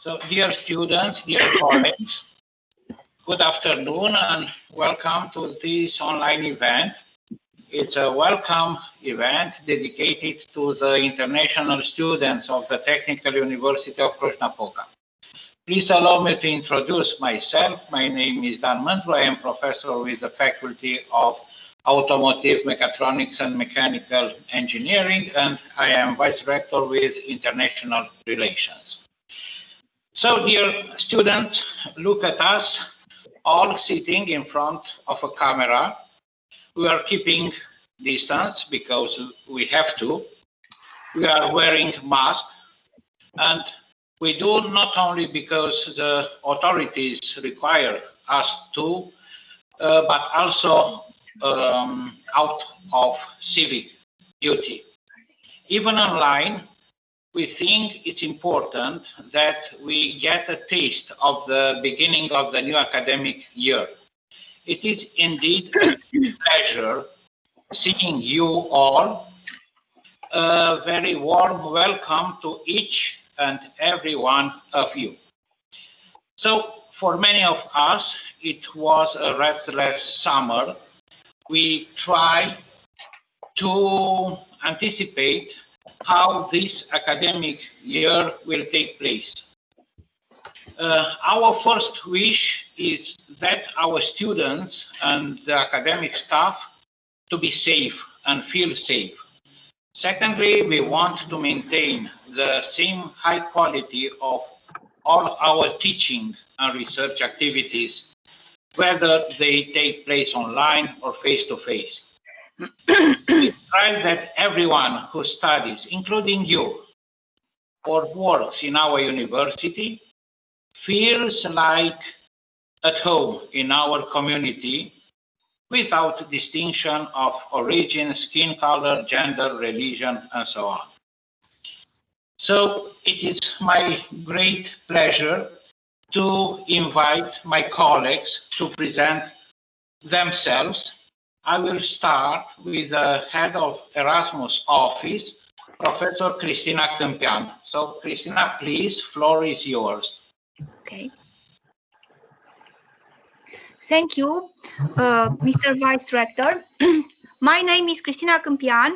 So, dear students, dear colleagues, good afternoon and welcome to this online event. It's a welcome event dedicated to the international students of the Technical University of Cluj-Napoca. Please allow me to introduce myself. My name is Dan Mândru. I am professor with the Faculty of Automotive Mechatronics and Mechanical Engineering, and I am Vice Rector with International Relations. So, dear students, look at us all sitting in front of a camera. We are keeping distance because we have to. We are wearing masks, and we do not only because the authorities require us to, but also out of civic duty. Even online, we think it's important that we get a taste of the beginning of the new academic year. It is indeed a pleasure seeing you all. A very warm welcome to each and every one of you. So, for many of us, it was a restless summer. We try to anticipate how this academic year will take place. Our first wish is that our students and the academic staff to be safe and feel safe. Secondly, we want to maintain the same high quality of all our teaching and research activities, whether they take place online or face-to-face. We try that everyone who studies, including you, or works in our university, feels like at home in our community without distinction of origin, skin color, gender, religion, and so on. So it is my great pleasure to invite my colleagues to present themselves. I will start with the head of Erasmus office, Professor Cristina Câmpian. So, Cristina, please, floor is yours. Okay. Thank you, Mr. Vice Rector. My name is Cristina Câmpian.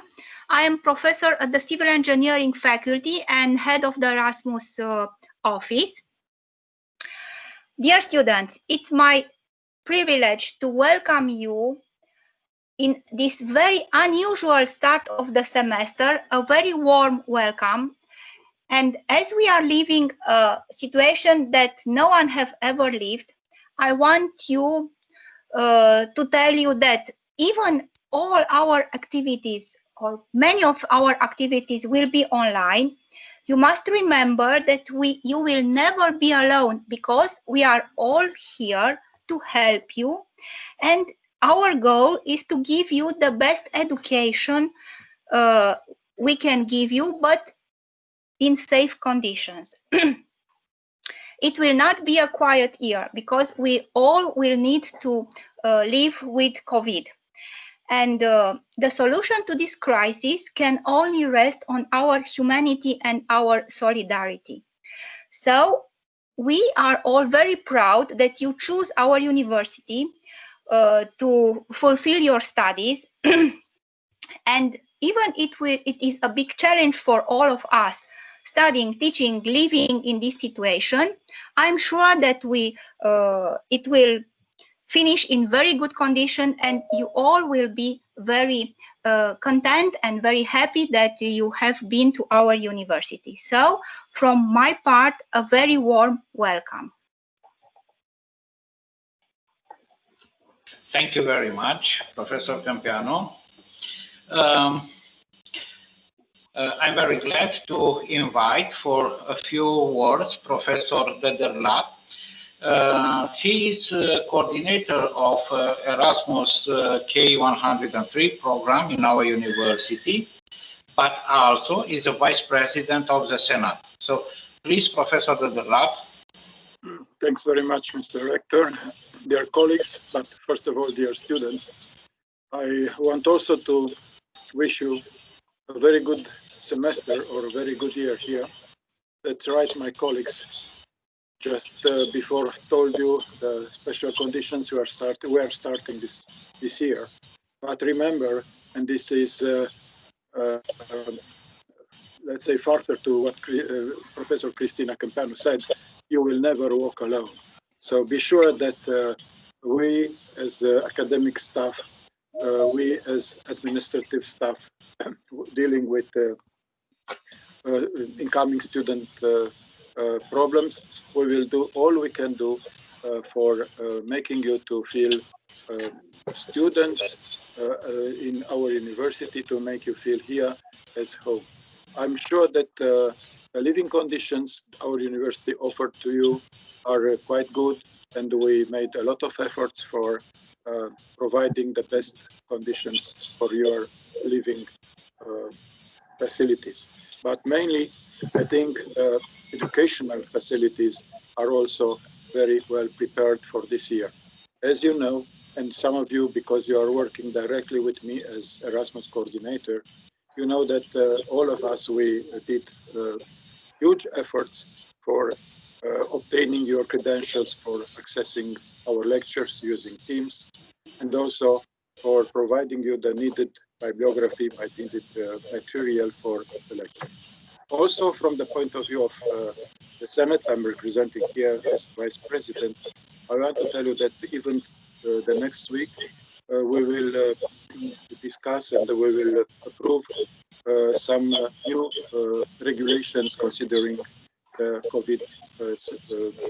I am professor at the Civil Engineering Faculty and head of the Erasmus office. Dear students, it's my privilege to welcome you in this very unusual start of the semester, a very warm welcome. And as we are living a situation that no one have ever lived, I want you to tell you that even all our activities or many of our activities will be online. You must remember that you will never be alone because we are all here to help you, and our goal is to give you the best education we can give you, but in safe conditions. It will not be a quiet year because we all will need to live with COVID. And the solution to this crisis can only rest on our humanity and our solidarity. So we are all very proud that you choose our university to fulfill your studies. And even it is a big challenge for all of us, studying, teaching, living in this situation. I'm sure that it will finish in very good condition, and you all will be very content and very happy that you have been to our university. So, from my part, a very warm welcome. Thank you very much, Professor Câmpian. I'm very glad to invite for a few words Professor Dan Mândru. He is coordinator of Erasmus K103 program in our university, but also is a vice president of the Senate. So please, Professor Dan Mândru. Thanks very much, Mr. Rector, dear colleagues, but first of all, dear students. I want also to wish you a very good semester or a very good year here. That's right, my colleagues. just before told you the special conditions we are starting this year. But remember, and this is let's say further to what Professor Cristina Campiano said, you will never walk alone. So be sure that we as academic staff, we as administrative staff dealing with incoming student problems, we will do all we can do for making you to feel students in our university, to make you feel here as home. I'm sure that the living conditions our university offered to you are quite good, and we made a lot of efforts for providing the best conditions for your living facilities. But mainly, I think educational facilities are also very well prepared for this year. As you know, and some of you, because you are working directly with me as Erasmus coordinator, you know that all of us, we did huge efforts for obtaining your credentials, for accessing our lectures using Teams, and also for providing you the needed bibliography, needed material for the lecture. Also, from the point of view of the Senate I'm representing here as Vice President, I want to tell you that even the next week we will discuss and we will approve some new regulations considering COVID,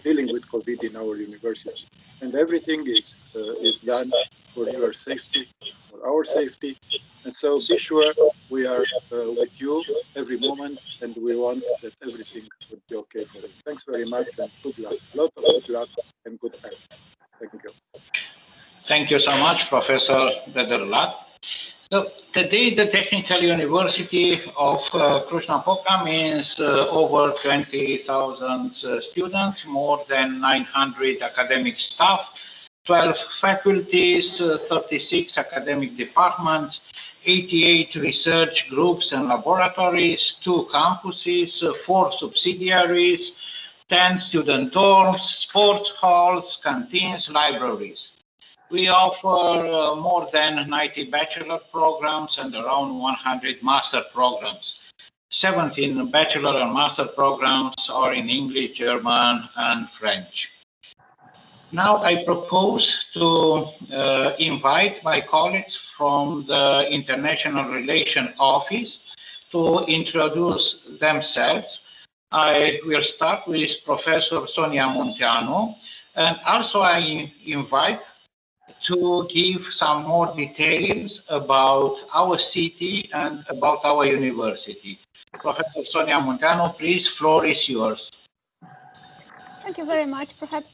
dealing with COVID in our university. And everything is done for your safety, for our safety. And so be sure we are with you every moment, and we want that everything would be okay for you. Thanks very much and good luck. A lot of good luck and good health. Thank you. Thank you so much, Professor Dederlat. So today, the Technical University of Cluj-Napoca means over 20,000 students, more than 900 academic staff, 12 faculties, 36 academic departments, 88 research groups and laboratories, 2 campuses, 4 subsidiaries, 10 student dorms, sports halls, canteens, libraries. We offer more than 90 bachelor programs and around 100 master programs. 17 bachelor and master programs are in English, German, and French. Now I propose to invite my colleagues from the International Relations Office to introduce themselves. I will start with Professor Sonia Munteanu, and also I invite to give some more details about our city and about our university. Professor Sonia Munteanu, please, floor is yours. Thank you very much. Perhaps,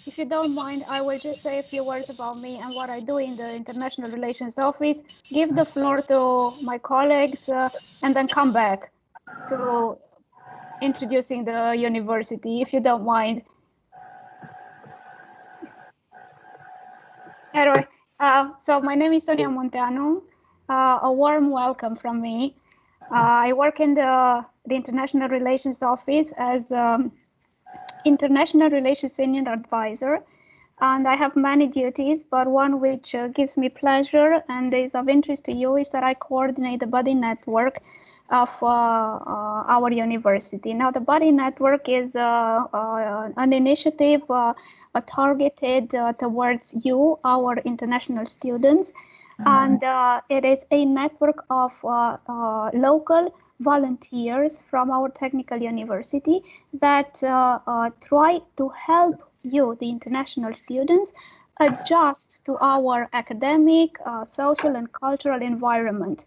if you don't mind, I will just say a few words about me and what I do in the International Relations Office, give the floor to my colleagues, and then come back to introducing the university, if you don't mind. Anyway, so my name is Sonia Munteanu. A warm welcome from me. I work in the International Relations Office as International Relations Senior Advisor, and I have many duties, but one which gives me pleasure and is of interest to you is that I coordinate the body network of our university. Now, the body network is an initiative targeted towards you, our international students, and it is a network of local volunteers from our technical university that try to help you, the international students, adjust to our academic, social, and cultural environment.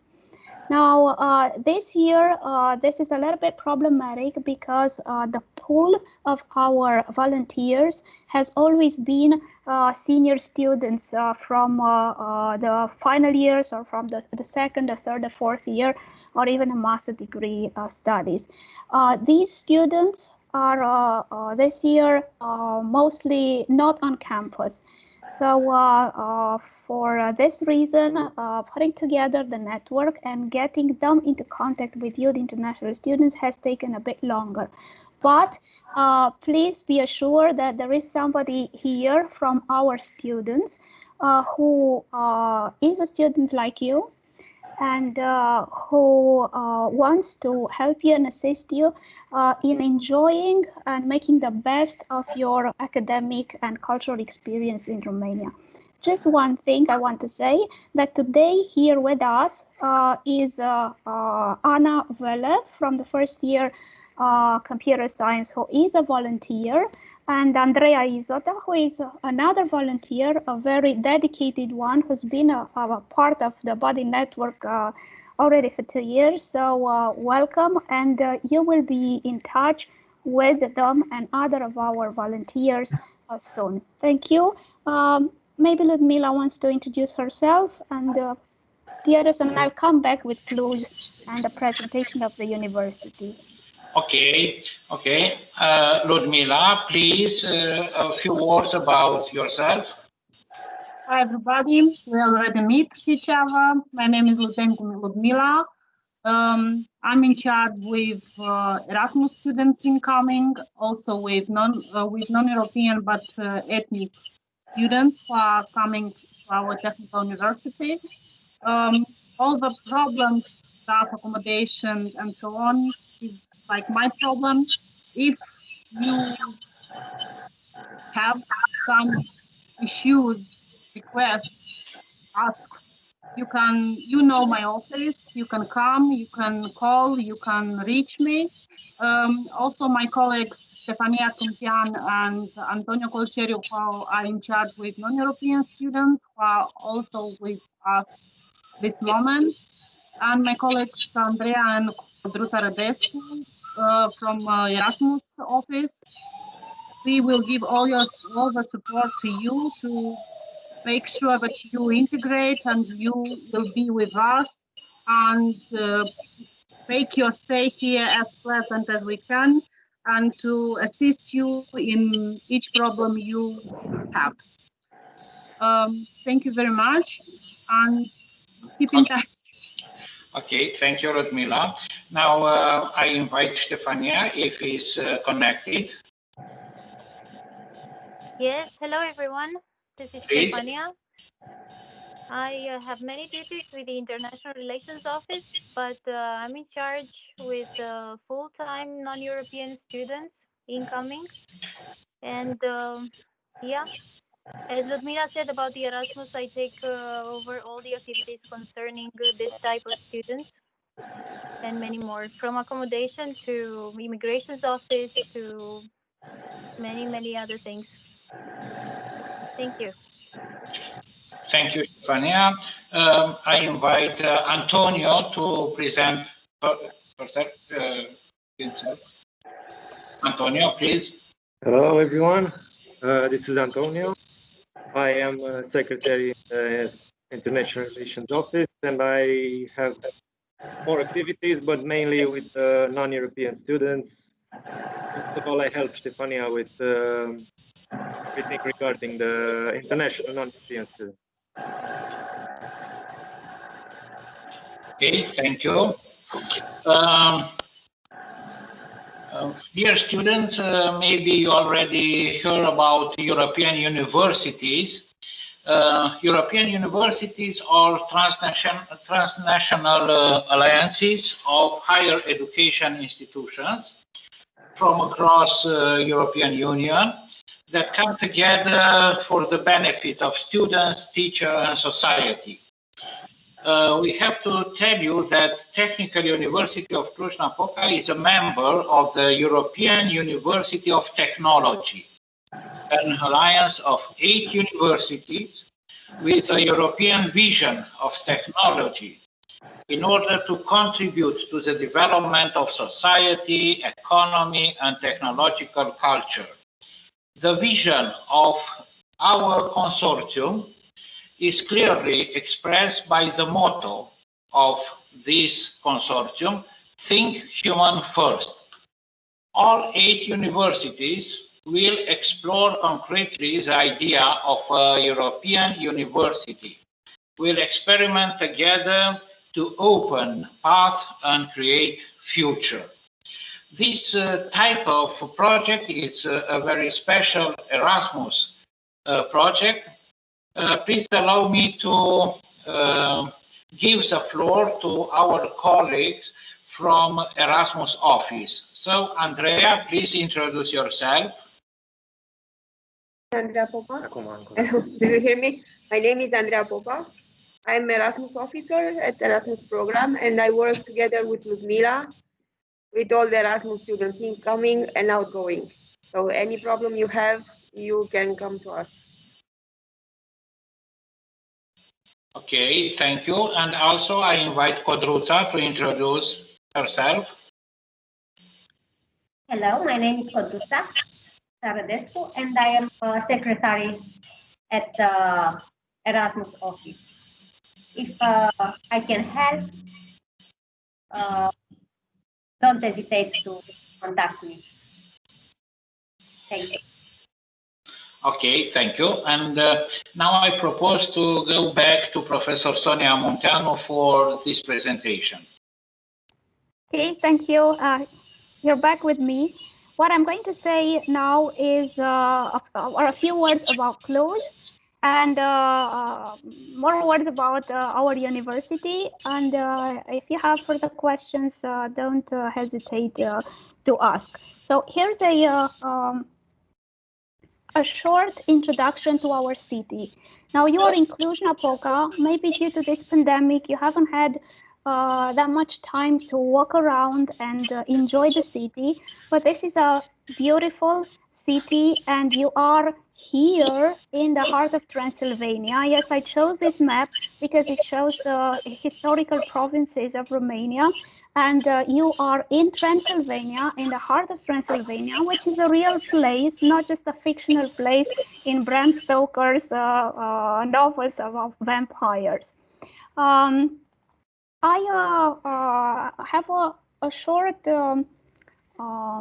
Now, this year, this is a little bit problematic because the pool of our volunteers has always been senior students from the final years or from the second, the third, the fourth year, or even a master degree studies. These students are this year mostly not on campus. So for this reason, putting together the network and getting them into contact with you, the international students, has taken a bit longer. But please be assured that there is somebody here from our students who is a student like you, and who wants to help you and assist you in enjoying and making the best of your academic and cultural experience in Romania. Just one thing I want to say, that today here with us is Ana Vele from the first year computer science, who is a volunteer, and Andrea Izota, who is another volunteer, a very dedicated one, who's been a part of the body network already for 2 years. So welcome, and you will be in touch with them and other of our volunteers soon. Thank you. Maybe Ludmila wants to introduce herself, and the others, and I'll come back with Cluj and the presentation of the university. Okay. Ludmila, please, a few words about yourself. Hi, everybody. We already meet each other. My name is Ludmila. I'm in charge with Erasmus students incoming, also with non-European but ethnic students who are coming to our Technical University. All the problems, staff accommodation, and so on is like my problem. If you have some issues, requests, asks, you know my office, you can come, you can call, you can reach me. Also my colleagues Stefania Câmpian and Antonio Colceriu, who are in charge with non-European students, who are also with us this moment. And my colleagues Andrea and Codruța Rădescu from Erasmus office. We will give all the support to you to make sure that you integrate and you will be with us and make your stay here as pleasant as we can, and to assist you in each problem you have. Thank you very much, and keep in touch. Okay, thank you, Ludmila. Now I invite Stefania, if he's connected. Yes, hello everyone. This is Stefania. I have many duties with the International Relations Office, but I'm in charge with full-time non-European students incoming. And yeah, as Ludmila said about the Erasmus, I take over all the activities concerning this type of students and many more, from accommodation to immigration's office to many other things. Thank you. Thank you, Stefania. I invite Antonio to present himself. Antonio, please. Hello, everyone. This is Antonio. I am Secretary in the International Relations Office, and I have more activities, but mainly with non-European students. First of all, I help Stefania with everything regarding the international non-European students. Okay, thank you. Dear students, maybe you already heard about European universities. European universities are transnational alliances of higher education institutions from across European Union that come together for the benefit of students, teachers, and society. We have to tell you that Technical University of Cluj-Napoca is a member of the European University of Technology, an alliance of 8 universities with a European vision of technology in order to contribute to the development of society, economy, and technological culture. The vision of our consortium is clearly expressed by the motto of this consortium, Think Human First. All 8 universities will explore concretely the idea of a European university. We'll experiment together to open path and create future. This type of project is a very special Erasmus project. Please allow me to give the floor to our colleagues from Erasmus office. So, Andrea, please introduce yourself. Andrea Popa. Do you hear me? My name is Andrea Popa. I'm Erasmus officer at Erasmus program, and I work together with Ludmila, with all the Erasmus students incoming and outgoing. So any problem you have, you can come to us. Okay, thank you. And also I invite Codruța to introduce herself. Hello, my name is Codruța Saradescu, and I am secretary at the Erasmus office. If I can help, don't hesitate to contact me. Thank you. Okay, thank you. And now I propose to go back to Professor Sonia Munteanu for this presentation. Okay, thank you. You're back with me. What I'm going to say now is a few words about Cluj and more words about our university. And if you have further questions, don't hesitate to ask. So here's a short introduction to our city. Now you are in Cluj-Napoca. Maybe due to this pandemic, you haven't had that much time to walk around and enjoy the city, but this is a beautiful city and you are here in the heart of Transylvania. Yes, I chose this map because it shows the historical provinces of Romania, and you are in Transylvania, in the heart of Transylvania, which is a real place, not just a fictional place in Bram Stoker's novels about vampires. I have a short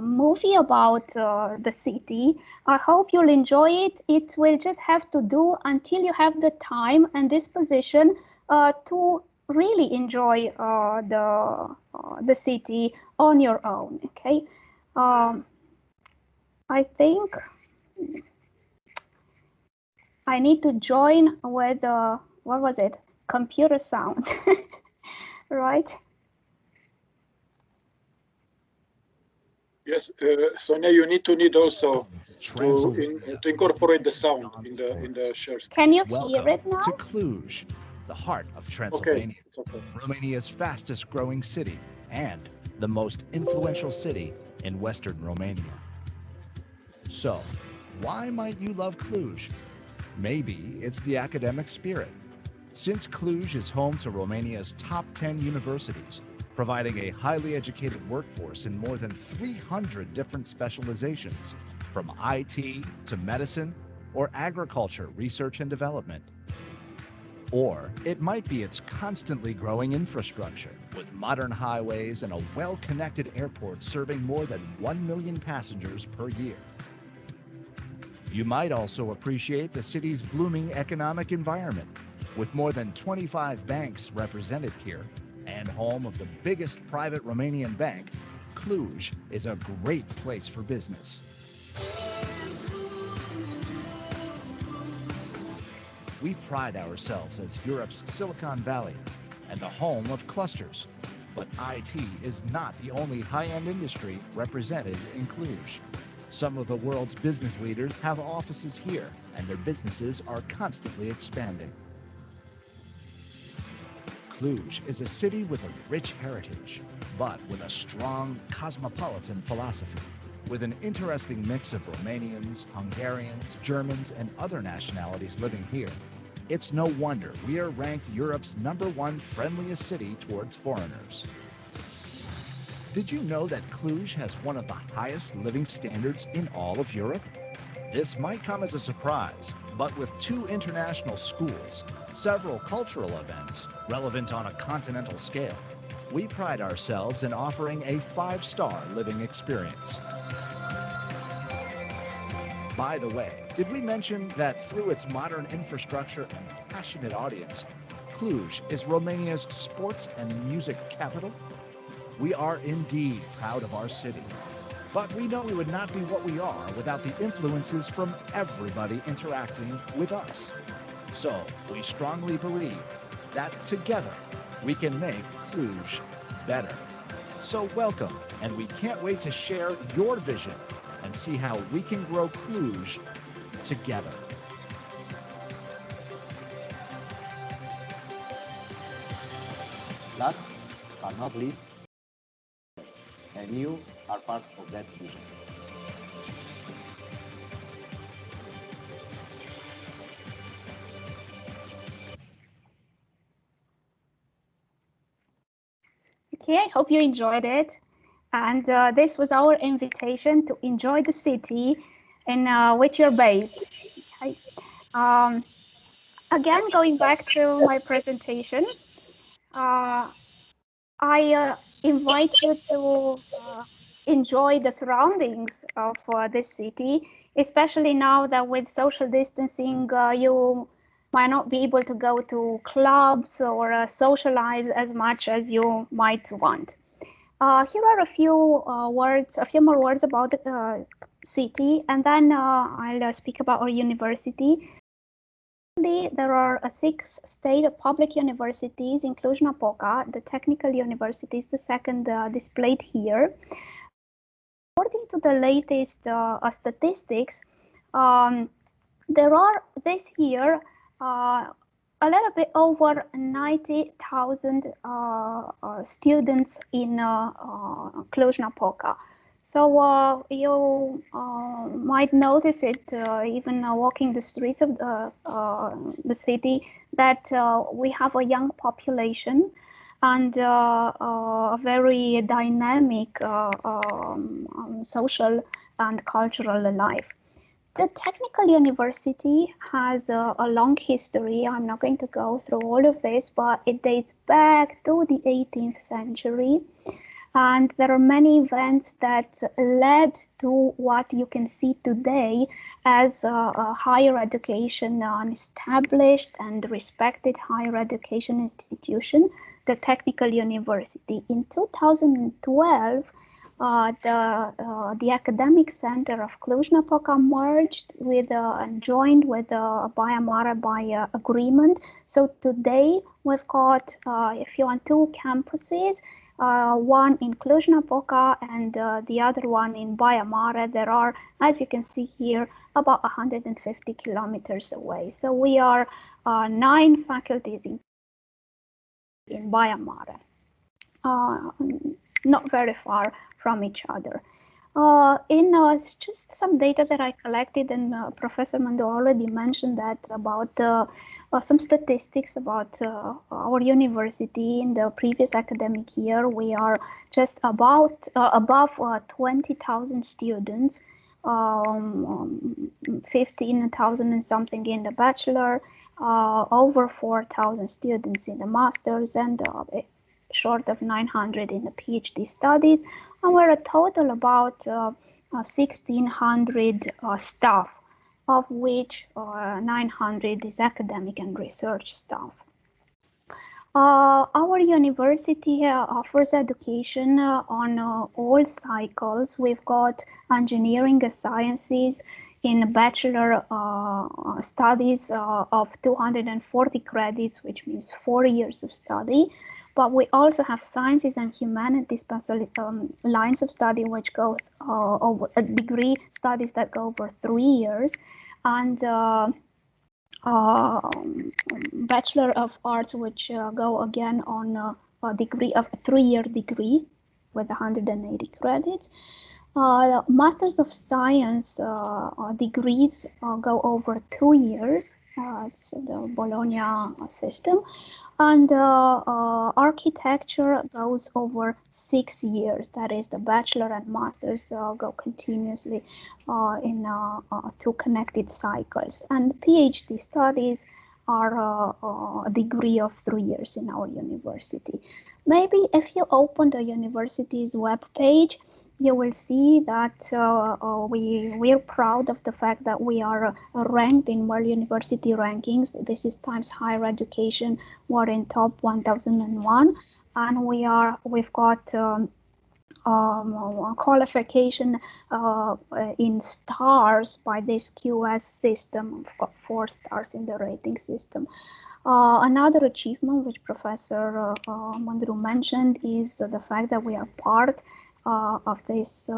movie about the city. I hope you'll enjoy it. It will just have to do until you have the time and disposition to really enjoy the city on your own. Okay, I think I need to join with what was it? Computer sound. Right? Yes, Sonia, you need also to incorporate the sound in the share screen. Can you Welcome hear it now? to Cluj, the heart of Transylvania, Okay. Romania's fastest growing city and the most influential city in Western Romania. So, why might you love Cluj? Maybe it's the academic spirit. Since Cluj is home to Romania's top 10 universities, providing a highly educated workforce in more than 300 different specializations, from IT to medicine or agriculture, research and development. Or it might be its constantly growing infrastructure, with modern highways and a well-connected airport serving more than 1 million passengers per year. You might also appreciate the city's blooming economic environment, with more than 25 banks represented here, and home of the biggest private Romanian bank, Cluj is a great place for business. We pride ourselves as Europe's Silicon Valley and the home of clusters, but IT is not the only high-end industry represented in Cluj. Some of the world's business leaders have offices here, and their businesses are constantly expanding. Cluj is a city with a rich heritage, but with a strong cosmopolitan philosophy. With an interesting mix of Romanians, Hungarians, Germans, and other nationalities living here, it's no wonder we are ranked Europe's #1 friendliest city towards foreigners. Did you know that Cluj has one of the highest living standards in all of Europe? This might come as a surprise, but with 2 international schools, several cultural events relevant on a continental scale, we pride ourselves in offering a 5-star living experience. By the way, did we mention that through its modern infrastructure and passionate audience, Cluj is Romania's sports and music capital? We are indeed proud of our city, but we know we would not be what we are without the influences from everybody interacting with us. So we strongly believe that together we can make Cluj better. So welcome, and we can't wait to share your vision and see how we can grow Cluj together. Last but not least, and you are part of that vision. Okay, I hope you enjoyed it. And this was our invitation to enjoy the city in which you're based. Okay. Again, going back to my presentation, I invite you to enjoy the surroundings of this city, especially now that with social distancing, you might not be able to go to clubs or socialize as much as you might want. Here are a few more words about the city, and then I'll speak about our university. There are 6 state public universities in Cluj-Napoca. The Technical University is the second displayed here. According to the latest statistics, there are this year a little bit over 90,000 students in Cluj-Napoca. So you might notice it even walking the streets of the city that we have a young population and a very dynamic social and cultural life. The Technical University has a long history. I'm not going to go through all of this, but it dates back to the 18th century. And there are many events that led to what you can see today as a higher education, an established and respected higher education institution, the Technical University. In 2012, the academic center of Cluj-Napoca merged with and joined with Baia Mare by agreement. So today we've got, if you want, 2 campuses. One in Cluj-Napoca and the other one in Baia Mare. There are, as you can see here, about 150 kilometers away. So we are 9 faculties in Baia Mare, not very far from each other. Just some data that I collected, and Professor Mândru already mentioned that about some statistics about our university in the previous academic year. We are just above 20,000 students, 15,000 and something in the bachelor, over 4,000 students in the master's, and short of 900 in the PhD studies. And we're a total about 1,600 staff, of which 900 is academic and research staff. Our university offers education on all cycles. We've got engineering and sciences in bachelor studies of 240 credits, which means 4 years of study. But we also have sciences and humanities lines of study, which go over degree studies that go over 3 years, and Bachelor of Arts, which go again on a degree of 3-year degree with 180 credits. Masters of Science degrees go over 2 years. It's the Bologna system. And architecture goes over 6 years. That is, the bachelor and masters go continuously in 2 connected cycles. And PhD studies are a degree of 3 years in our university. Maybe if you open the university's web page, you will see that we're proud of the fact that we are ranked in World University rankings. This is Times Higher Education. We're in top 1001, and we've got qualification in stars by this QS system. We've got 4 stars in the rating system. Another achievement which Professor Mândru mentioned is the fact that we are part of this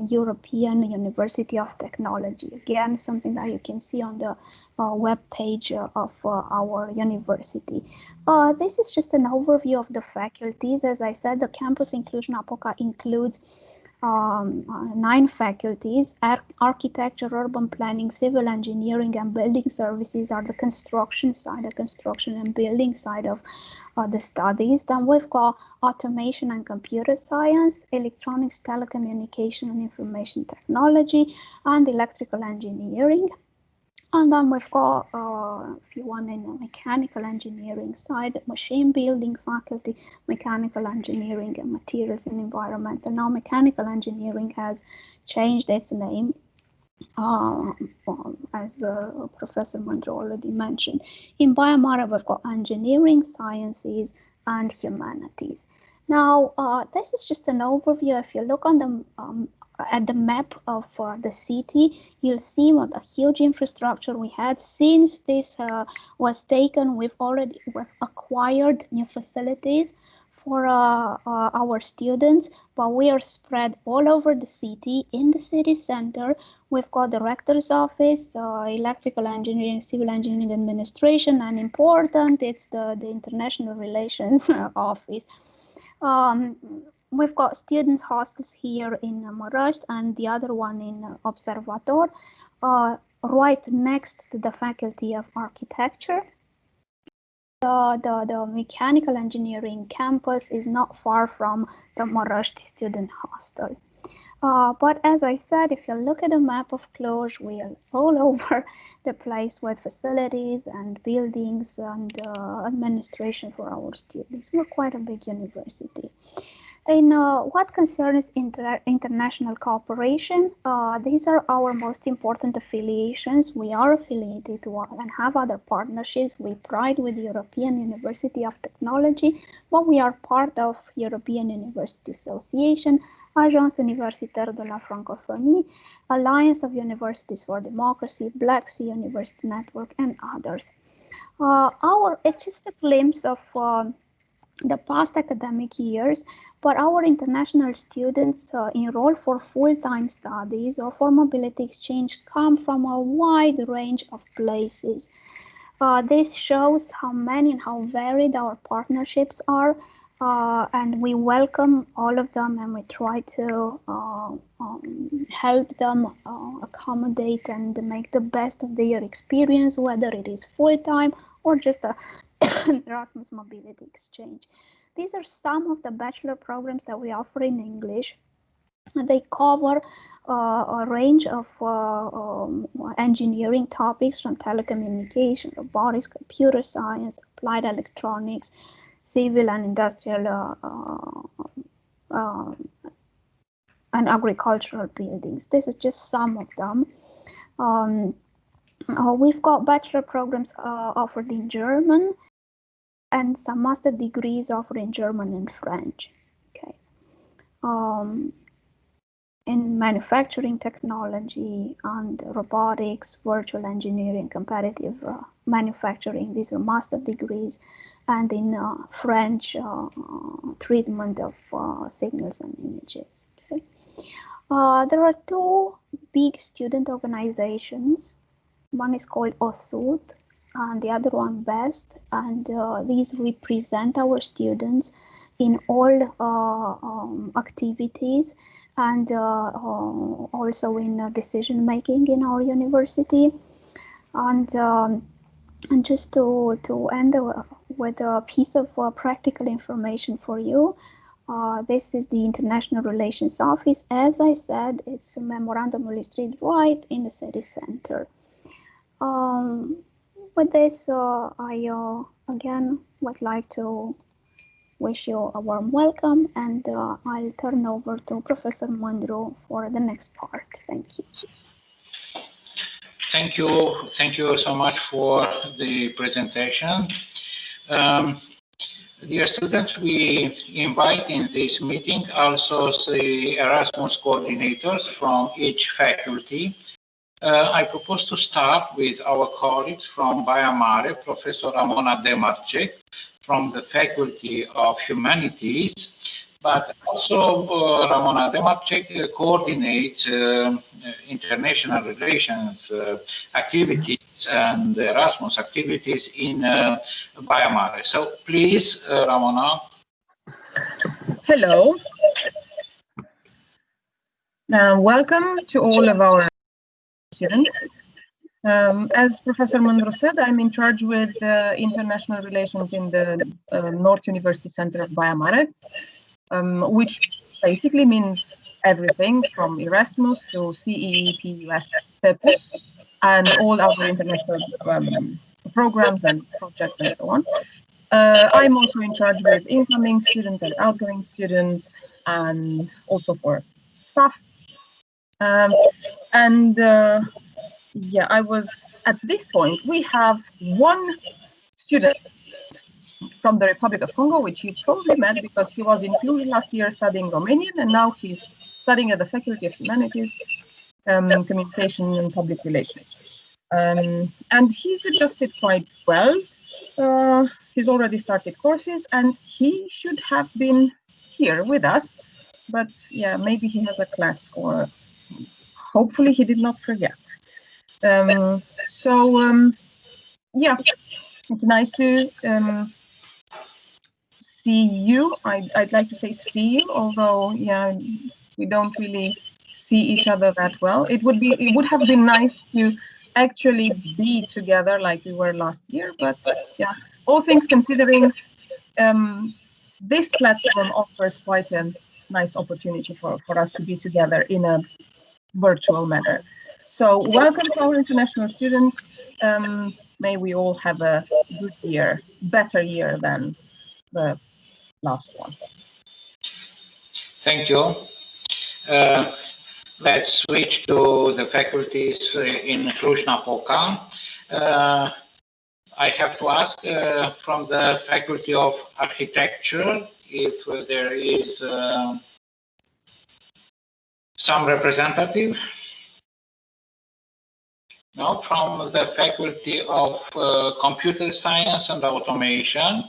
European University of Technology. Again, something that you can see on the web page of our university. This is just an overview of the faculties. As I said, the campus in Cluj-Napoca includes 9 faculties. Architecture, urban planning, civil engineering, and building services are the construction side, the construction and building side of the studies. Then we've got automation and computer science, electronics, telecommunication and information technology, and electrical engineering. And then we've got, if you want, in the mechanical engineering side, machine building faculty, mechanical engineering and materials and environmental. Now, mechanical engineering has changed its name, as Professor Mândru already mentioned. In Biomara, we've got engineering, sciences, and humanities. Now, this is just an overview. If you look on the at the map of the city, you'll see what a huge infrastructure we had. Since this was taken, we've acquired new facilities for our students, but we are spread all over the city. In the city center, we've got the rector's office, electrical engineering, civil engineering administration, and important, it's the international relations office. We've got students' hostels here in Mărăști and the other one in Observator, right next to the Faculty of Architecture. The mechanical engineering campus is not far from the Mărăști student hostel. But as I said, if you look at a map of Cluj, we are all over the place with facilities and buildings and administration for our students. We're quite a big university. In what concerns international cooperation, these are our most important affiliations. We are affiliated to and have other partnerships. We pride with the European University of Technology, but we are part of European University Association, Agence Universitaire de la Francophonie, Alliance of Universities for Democracy, Black Sea University Network, and others. It's just a glimpse of the past academic years, but our international students enroll for full-time studies or for mobility exchange come from a wide range of places. This shows how many and how varied our partnerships are, and we welcome all of them, and we try to help them accommodate and make the best of their experience, whether it is full-time or just a Erasmus Mobility Exchange. These are some of the bachelor programs that we offer in English. They cover a range of engineering topics from telecommunication, robotics, computer science, applied electronics, civil and industrial and agricultural buildings. This is just some of them. We've got bachelor programs offered in German and some master degrees offered in German and French. Okay. In manufacturing technology and robotics, virtual engineering, comparative manufacturing, these are master degrees, and in French, treatment of signals and images. Okay. There are 2 big student organizations. One is called OSUD and the other one BEST, and these represent our students in all activities and also in decision making in our university. And just to end with a piece of practical information for you, this is the International Relations Office. As I said, it's a Memorandum Street right in the city center. With this, I again would like to wish you a warm welcome, and I'll turn over to Professor Mândru for the next part. Thank you. Thank you. Thank you so much for the presentation. Dear students, we invite in this meeting also the Erasmus coordinators from each faculty. I propose to start with our colleagues from Baia Mare, Professor Ramona Demarcec from the Faculty of Humanities, but also Ramona Demarcec coordinates international relations activities and Erasmus activities in Baia Mare. So please, Ramona. Hello. Welcome to all of our students. As Professor Mândru said, I'm in charge with international relations in the North University Center of Baia Mare, which basically means everything from Erasmus to CEE, PUS, TEPUS, and all other international programs and projects and so on. I'm also in charge with incoming students and outgoing students, and also for staff. Yeah, I was at this point, we have one student from the Republic of Congo, which you probably met because he was in Cluj last year studying Romanian, and now he's studying at the Faculty of Humanities, Communication and Public Relations. And he's adjusted quite well. He's already started courses, and he should have been here with us, but yeah, maybe he has a class, or hopefully he did not forget. Yeah, it's nice to see you. I'd like to say see you, although yeah, we don't really see each other that well. It would have been nice to actually be together like we were last year, but yeah, all things considering, this platform offers quite a nice opportunity for us to be together in a virtual manner. So welcome to our international students. May we all have a good year, better year than the last one. Thank you. Let's switch to the faculties in Cluj-Napoca. I have to ask from the Faculty of Architecture if there is some representative. No, from the Faculty of Computer Science and Automation.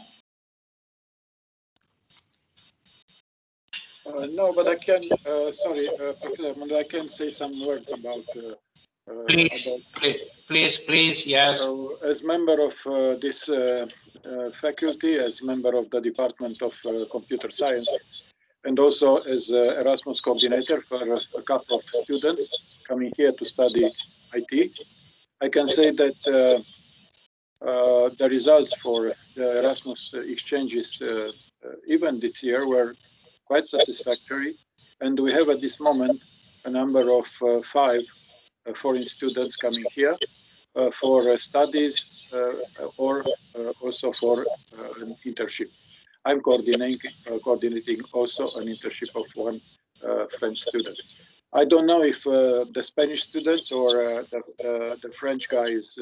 No, but I can, sorry, Professor Mândru, I can say some words about... Please, yes. As member of this faculty, as member of the Department of Computer Science, and also as Erasmus coordinator for a couple of students coming here to study IT, I can say that the results for the Erasmus exchanges even this year were quite satisfactory, and we have at this moment a number of 5 foreign students coming here for studies or also for an internship. I'm coordinating also an internship of 1 French student. I don't know if the Spanish students or the French guys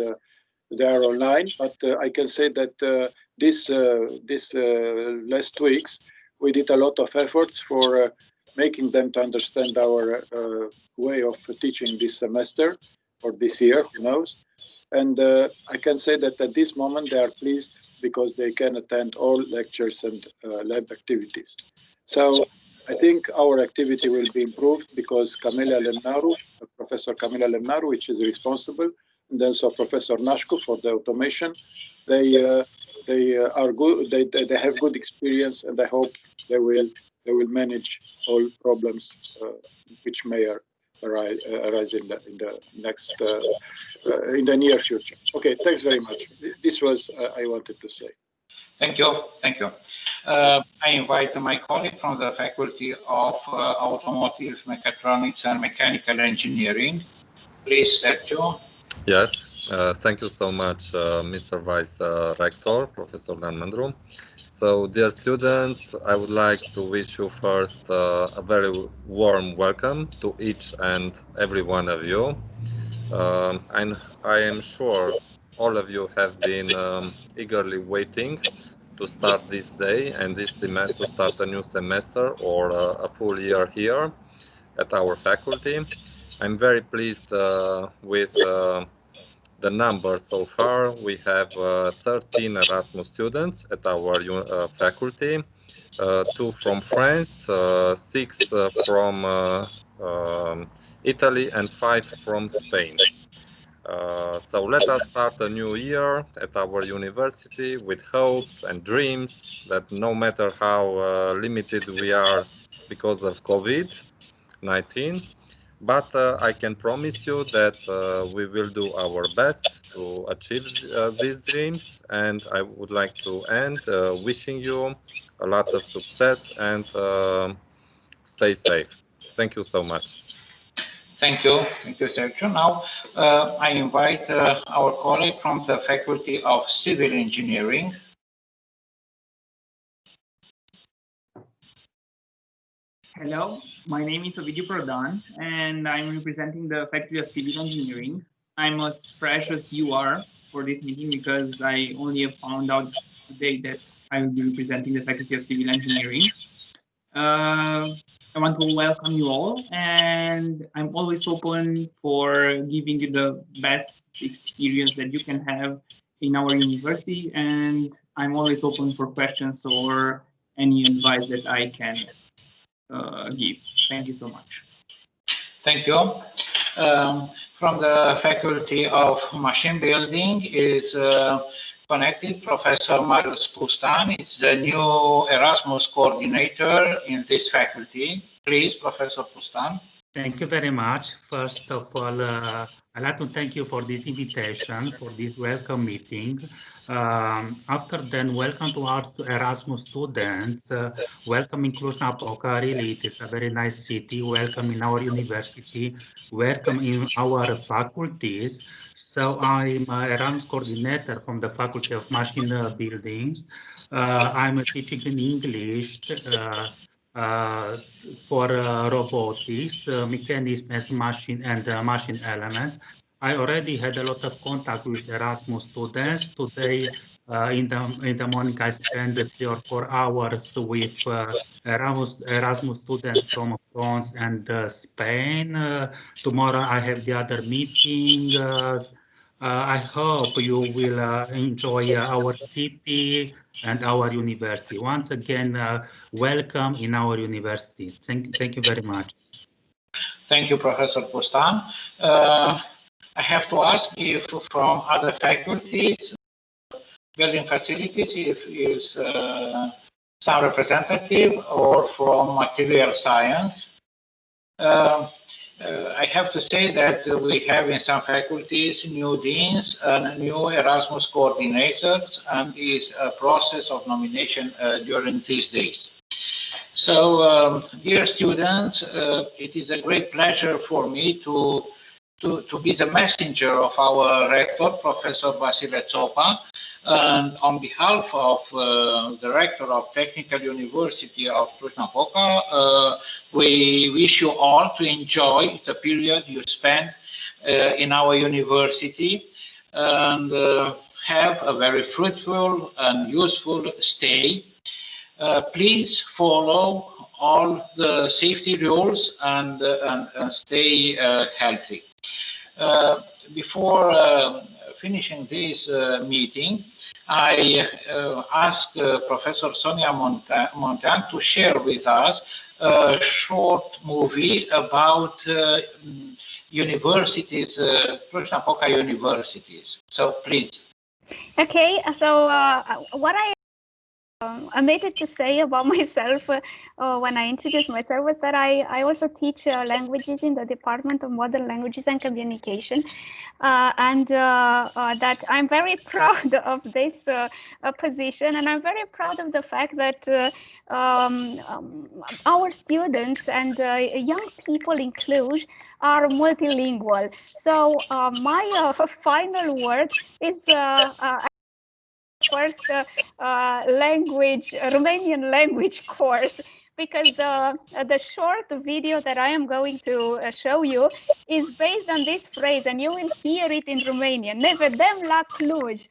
they are online, but I can say that this last weeks we did a lot of efforts for making them to understand our way of teaching this semester or this year, who knows. And I can say that at this moment they are pleased because they can attend all lectures and lab activities. So I think our activity will be improved because Professor Camila Lemnaru, which is responsible, and also Professor Nașcu for the automation, they are good. They have good experience, and I hope they will manage all problems which may arise in the next in the near future. Okay, thanks very much. This was I wanted to say. Thank you. Thank you. I invite my colleague from the Faculty of Automotive Mechatronics and Mechanical Engineering. Please, Sergio. Yes, thank you so much, Mr. Vice Rector, Professor Dan Mândru. So, dear students, I would like to wish you first a very warm welcome to each and every one of you. And I am sure all of you have been eagerly waiting to start this day and this semester, to start a new semester or a full year here at our faculty. I'm very pleased with the number so far. We have 13 Erasmus students at our faculty, 2 from France, 6 from Italy, and 5 from Spain. So let us start a new year at our university with hopes and dreams that no matter how limited we are because of COVID-19, but I can promise you that we will do our best to achieve these dreams, and I would like to end wishing you a lot of success and stay safe. Thank you so much. Thank you, Sergio. Now I invite our colleague from the Faculty of Civil Engineering. Hello, my name is Ovidiu Prodan, and I'm representing the Faculty of Civil Engineering. I'm as fresh as you are for this meeting because I only have found out today that I will be representing the Faculty of Civil Engineering. I want to welcome you all, and I'm always open for giving you the best experience that you can have in our university, and I'm always open for questions or any advice that I can give. Thank you so much. Thank you. From the Faculty of Machine Building is connected Professor Marius Pustan. It's the new Erasmus coordinator in this faculty. Please, Professor Pustan. Thank you very much. First of all, I'd like to thank you for this invitation, for this welcome meeting. After then, welcome to our Erasmus students. Welcome in Cluj-Napoca. Really, it is a very nice city. Welcome in our university. Welcome in our faculties. So I'm Erasmus coordinator from the Faculty of Machine Building. I'm teaching in English for robotics, mechanisms, machine and machine elements. I already had a lot of contact with Erasmus students. Today, in the morning, I spent 3 or 4 hours with Erasmus students from France and Spain. Tomorrow, I have the other meeting. I hope you will enjoy our city and our university. Once again, welcome in our university. Thank you very much. Thank you, Professor Pustan. I have to ask if from other faculties, building facilities, if is some representative or from material science. I have to say that we have in some faculties new deans and new Erasmus coordinators, and is a process of nomination during these days. So, dear students, it is a great pleasure for me to be the messenger of our rector, Professor Vasile Tsopa, and on behalf of the rector of Technical University of Cluj-Napoca, we wish you all to enjoy the period you spend in our university and have a very fruitful and useful stay. Please follow all the safety rules and stay healthy. Before finishing this meeting, I ask Professor Sonia Monteanu to share with us a short movie about universities, Cluj-Napoca universities. So please. Okay, so what I omitted to say about myself when I introduced myself was that I also teach languages in the Department of Modern Languages and Communication, and that I'm very proud of this position, and I'm very proud of the fact that our students and young people in Cluj are multilingual. So my final word is first Romanian language course, because the short video that I am going to show you is based on this phrase, and you will hear it in Romanian. Ne vedem la Cluj.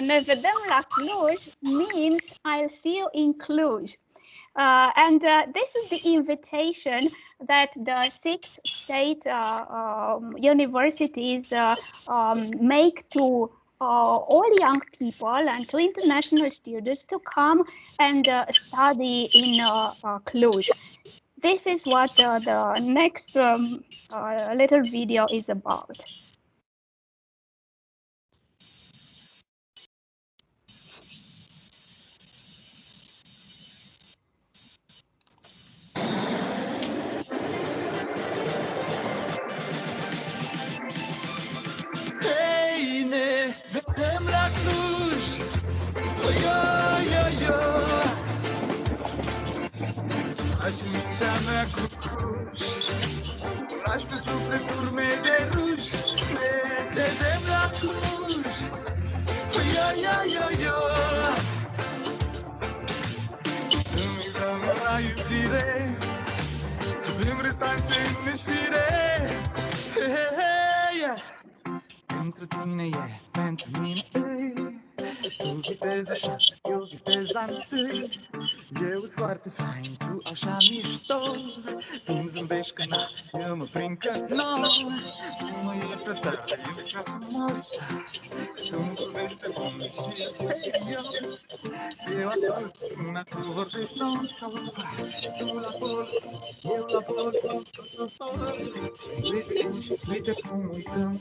Ne vedem la Cluj means I'll see you in Cluj. And this is the invitation that the 6 state universities make to all young people and to international students to come and study in Cluj. This is what the next little video is about. Vedem la Cluj, yo. Faci mintea mea cu Cluj, lași pe suflet urme de ruj. Vedem la Cluj, yo. Îmi dăm la iubire, avem restanțe în neștire. Pentru tine e, pentru mine e. Tu viteză 7, eu viteza 1. Eu-s foarte fain, tu așa mișto. Tu-mi zâmbești că na, eu mă prind că no. Tu mă iei pe tare, eu ca frumoasă. Tu-mi vorbești pe bune și serios. Eu ascult până tu vorbești non-stop. Tu la pol, eu la pol. Uite cum uităm.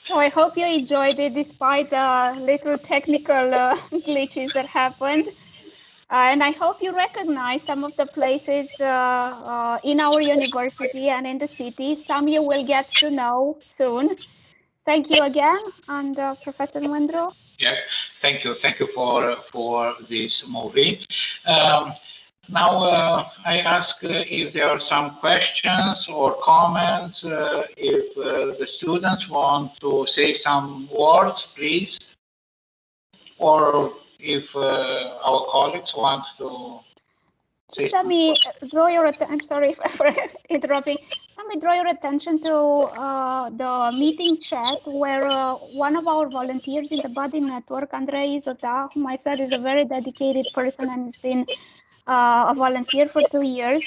So I hope you enjoyed it despite the little technical glitches that happened. And I hope you recognize some of the places in our university and in the city. Some you will get to know soon. Thank you again, and Professor Mândru. Yes, thank you. Thank you for this movie. Now I ask if there are some questions or comments. If the students want to say some words, please. Or if our colleagues want to say Let me draw your attention. I'm sorry for interrupting. Let me draw your attention to the meeting chat where one of our volunteers in the Body Network, Andrei Izota, whom I said is a very dedicated person and has been a volunteer for 2 years.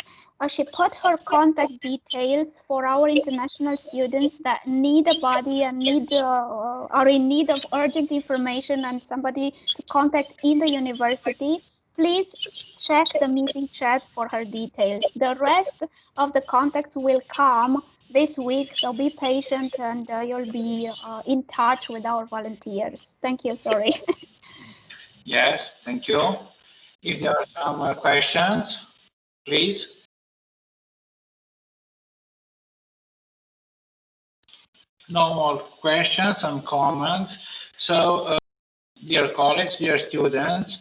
She put her contact details for our international students that need a body and are in need of urgent information and somebody to contact in the university. Please check the meeting chat for her details. The rest of the contacts will come this week, so be patient and you'll be in touch with our volunteers. Thank you, sorry. yes, thank you. If there are some questions, please. No more questions and comments. So, dear colleagues, dear students,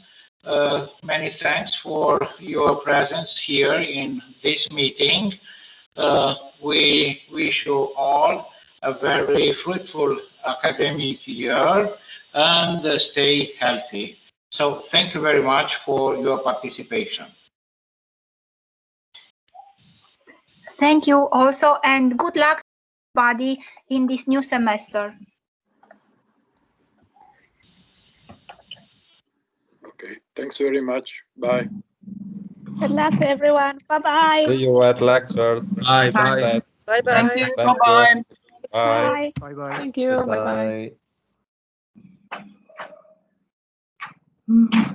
many thanks for your presence here in this meeting. We wish you all a very fruitful academic year and stay healthy. So thank you very much for your participation. Thank you also, and good luck to everybody in this new semester. Okay, thanks very much. Bye. Good luck to everyone. Bye-bye. See you at lectures. Bye. Bye. Bye bye. Thank you. Thank Bye-bye. you. Bye. Bye. Bye. Thank you. Bye bye. Bye.